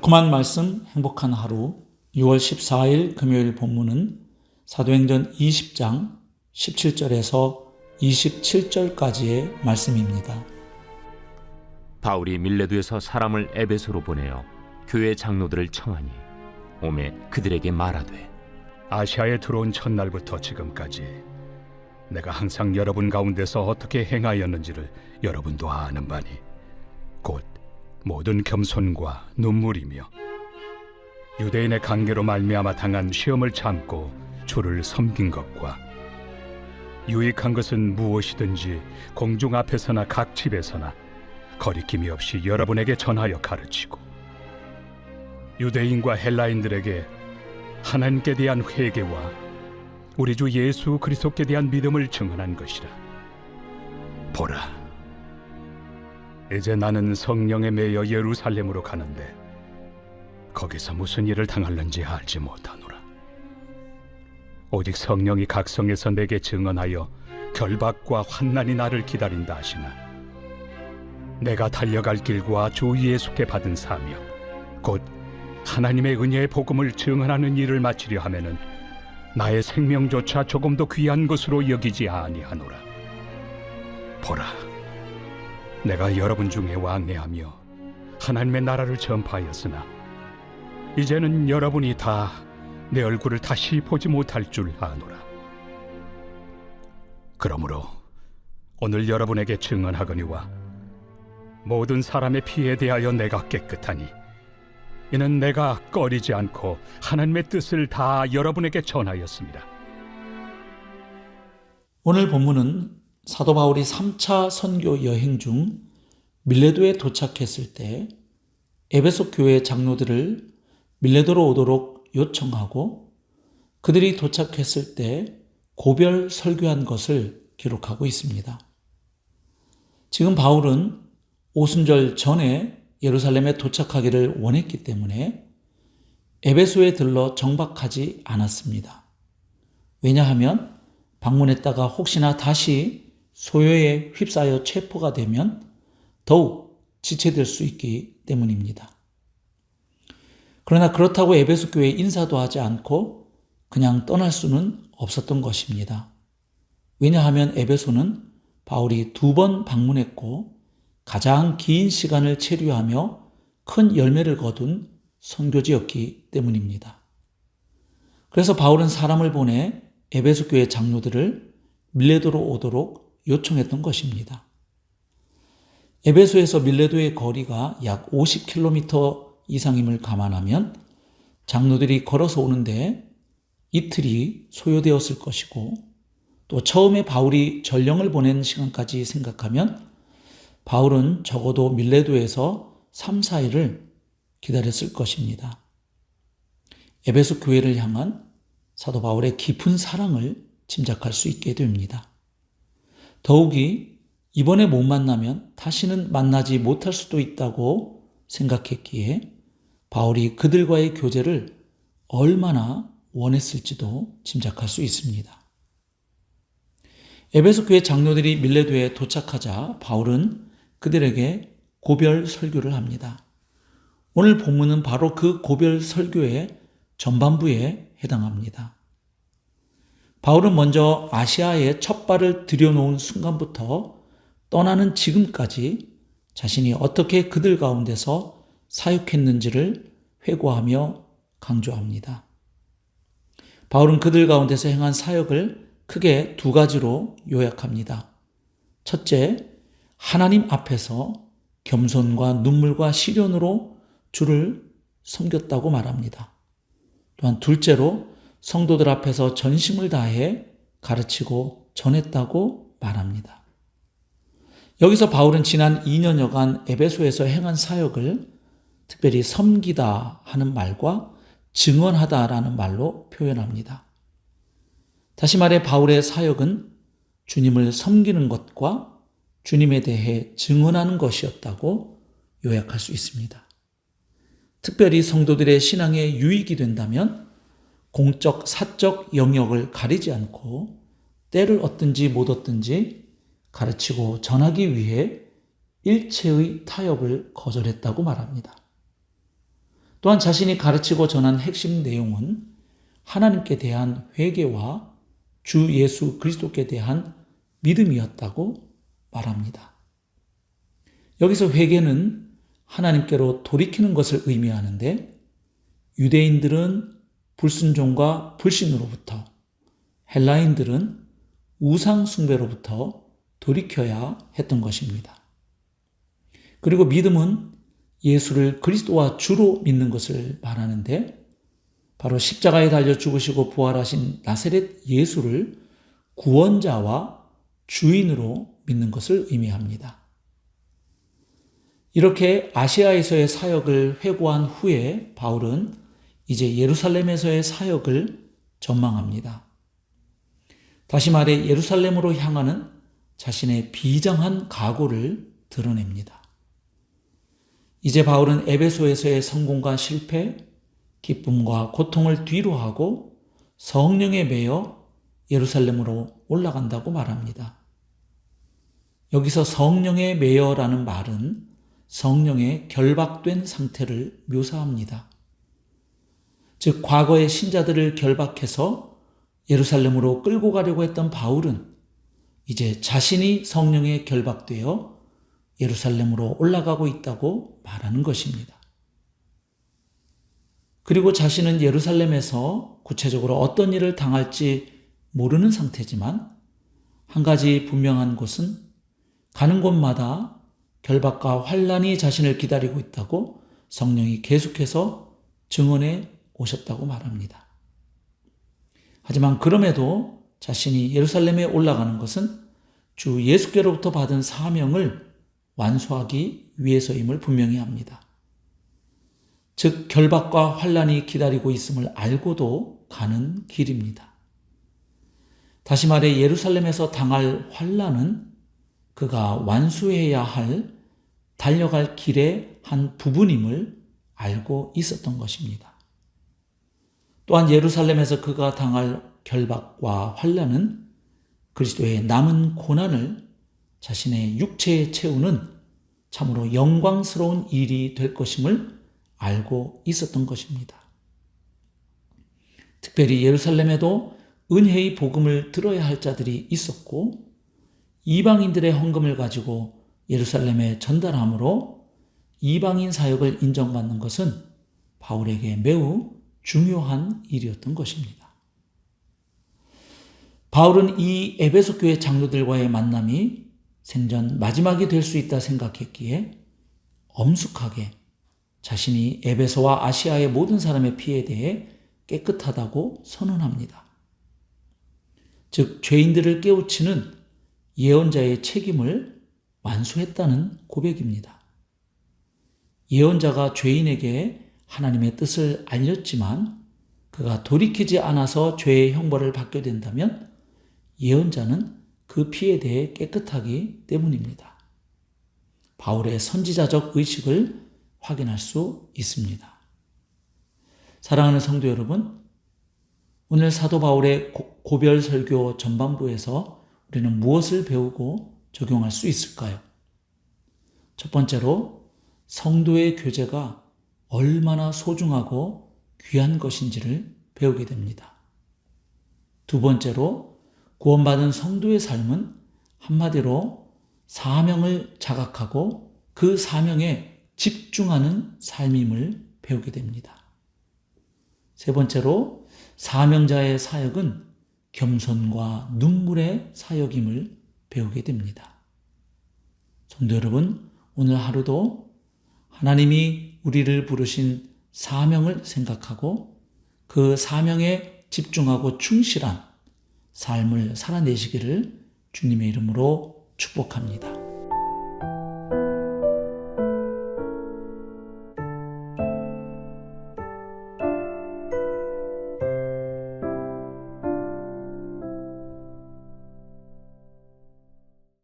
달콤한 말씀, 행복한 하루 6월 14일 금요일 본문은 사도행전 20장 17절에서 27절까지의 말씀입니다. 바울이 밀레도에서 사람을 에베소로 보내어 교회 장로들을 청하니 오매 그들에게 말하되 아시아에 들어온 첫날부터 지금까지 내가 항상 여러분 가운데서 어떻게 행하였는지를 여러분도 아는 바니 곧 모든 겸손과 눈물이며 유대인의 관계로 말미암아 당한 시험을 참고 주를 섬긴 것과 유익한 것은 무엇이든지 공중 앞에서나 각 집에서나 거리낌이 없이 여러분에게 전하여 가르치고 유대인과 헬라인들에게 하나님께 대한 회개와 우리 주 예수 그리스도께 대한 믿음을 증언한 것이라. 보라, 이제 나는 성령에 매여 예루살렘으로 가는데 거기서 무슨 일을 당할는지 알지 못하노라. 오직 성령이 각 성에서 내게 증언하여 결박과 환난이 나를 기다린다 하시나 내가 달려갈 길과 주 예수께 받은 사명 곧 하나님의 은혜의 복음을 증언하는 일을 마치려 하면은 나의 생명조차 조금도 귀한 것으로 여기지 아니하노라. 보라, 내가 여러분 중에 왕래하며 하나님의 나라를 전파하였으나 이제는 여러분이 다 내 얼굴을 다시 보지 못할 줄 아노라. 그러므로 오늘 여러분에게 증언하거니와 모든 사람의 피에 대하여 내가 깨끗하니 이는 내가 꺼리지 않고 하나님의 뜻을 다 여러분에게 전하였습니다. 오늘 본문은 사도 바울이 3차 선교 여행 중 밀레도에 도착했을 때 에베소 교회 장로들을 밀레도로 오도록 요청하고 그들이 도착했을 때 고별 설교한 것을 기록하고 있습니다. 지금 바울은 오순절 전에 예루살렘에 도착하기를 원했기 때문에 에베소에 들러 정박하지 않았습니다. 왜냐하면 방문했다가 혹시나 다시 소요에 휩싸여 체포가 되면 더욱 지체될 수 있기 때문입니다. 그러나 그렇다고 에베소 교회에 인사도 하지 않고 그냥 떠날 수는 없었던 것입니다. 왜냐하면 에베소는 바울이 2번 방문했고 가장 긴 시간을 체류하며 큰 열매를 거둔 선교지였기 때문입니다. 그래서 바울은 사람을 보내 에베소 교회 장로들을 밀레도로 오도록 요청했던 것입니다. 에베소에서 밀레도의 거리가 약 50km 이상임을 감안하면 장로들이 걸어서 오는데 이틀이 소요되었을 것이고 또 처음에 바울이 전령을 보낸 시간까지 생각하면 바울은 적어도 밀레도에서 3, 4일을 기다렸을 것입니다. 에베소 교회를 향한 사도 바울의 깊은 사랑을 짐작할 수 있게 됩니다. 더욱이 이번에 못 만나면 다시는 만나지 못할 수도 있다고 생각했기에 바울이 그들과의 교제를 얼마나 원했을지도 짐작할 수 있습니다. 에베소 교회 장로들이 밀레도에 도착하자 바울은 그들에게 고별 설교를 합니다. 오늘 본문은 바로 그 고별 설교의 전반부에 해당합니다. 바울은 먼저 아시아에 첫 발을 들여놓은 순간부터 떠나는 지금까지 자신이 어떻게 그들 가운데서 사역했는지를 회고하며 강조합니다. 바울은 그들 가운데서 행한 사역을 크게 2가지로 요약합니다. 첫째, 하나님 앞에서 겸손과 눈물과 시련으로 주를 섬겼다고 말합니다. 또한 둘째로 성도들 앞에서 전심을 다해 가르치고 전했다고 말합니다. 여기서 바울은 지난 2년여간 에베소에서 행한 사역을 특별히 섬기다 하는 말과 증언하다라는 말로 표현합니다. 다시 말해 바울의 사역은 주님을 섬기는 것과 주님에 대해 증언하는 것이었다고 요약할 수 있습니다. 특별히 성도들의 신앙에 유익이 된다면 공적, 사적 영역을 가리지 않고 때를 얻든지 못 얻든지 가르치고 전하기 위해 일체의 타협을 거절했다고 말합니다. 또한 자신이 가르치고 전한 핵심 내용은 하나님께 대한 회개와 주 예수 그리스도께 대한 믿음이었다고 말합니다. 여기서 회개는 하나님께로 돌이키는 것을 의미하는데 유대인들은 불순종과 불신으로부터, 헬라인들은 우상 숭배로부터 돌이켜야 했던 것입니다. 그리고 믿음은 예수를 그리스도와 주로 믿는 것을 말하는데 바로 십자가에 달려 죽으시고 부활하신 나사렛 예수를 구원자와 주인으로 믿는 것을 의미합니다. 이렇게 아시아에서의 사역을 회고한 후에 바울은 이제 예루살렘에서의 사역을 전망합니다. 다시 말해 예루살렘으로 향하는 자신의 비장한 각오를 드러냅니다. 이제 바울은 에베소에서의 성공과 실패, 기쁨과 고통을 뒤로하고 성령에 매여 예루살렘으로 올라간다고 말합니다. 여기서 성령에 매여라는 말은 성령에 결박된 상태를 묘사합니다. 즉 과거의 신자들을 결박해서 예루살렘으로 끌고 가려고 했던 바울은 이제 자신이 성령에 결박되어 예루살렘으로 올라가고 있다고 말하는 것입니다. 그리고 자신은 예루살렘에서 구체적으로 어떤 일을 당할지 모르는 상태지만 한 가지 분명한 것은 가는 곳마다 결박과 환난이 자신을 기다리고 있다고 성령이 계속해서 증언해 오셨다고 말합니다. 하지만 그럼에도 자신이 예루살렘에 올라가는 것은 주 예수께로부터 받은 사명을 완수하기 위해서임을 분명히 합니다. 즉 결박과 환난이 기다리고 있음을 알고도 가는 길입니다. 다시 말해 예루살렘에서 당할 환난은 그가 완수해야 할 달려갈 길의 한 부분임을 알고 있었던 것입니다. 또한 예루살렘에서 그가 당할 결박과 환난은 그리스도의 남은 고난을 자신의 육체에 채우는 참으로 영광스러운 일이 될 것임을 알고 있었던 것입니다. 특별히 예루살렘에도 은혜의 복음을 들어야 할 자들이 있었고 이방인들의 헌금을 가지고 예루살렘에 전달함으로 이방인 사역을 인정받는 것은 바울에게 매우 중요한 일이었던 것입니다. 바울은 이 에베소 교회 장로들과의 만남이 생전 마지막이 될 수 있다 생각했기에 엄숙하게 자신이 에베소와 아시아의 모든 사람의 피에 대해 깨끗하다고 선언합니다. 즉 죄인들을 깨우치는 예언자의 책임을 완수했다는 고백입니다. 예언자가 죄인에게 하나님의 뜻을 알렸지만 그가 돌이키지 않아서 죄의 형벌을 받게 된다면 예언자는 그 피에 대해 깨끗하기 때문입니다. 바울의 선지자적 의식을 확인할 수 있습니다. 사랑하는 성도 여러분, 오늘 사도 바울의 고별 설교 전반부에서 우리는 무엇을 배우고 적용할 수 있을까요? 첫 번째로 성도의 교제가 얼마나 소중하고 귀한 것인지를 배우게 됩니다. 두 번째로 구원받은 성도의 삶은 한마디로 사명을 자각하고 그 사명에 집중하는 삶임을 배우게 됩니다. 세 번째로 사명자의 사역은 겸손과 눈물의 사역임을 배우게 됩니다. 성도 여러분, 오늘 하루도 하나님이 우리를 부르신 사명을 생각하고 그 사명에 집중하고 충실한 삶을 살아내시기를 주님의 이름으로 축복합니다.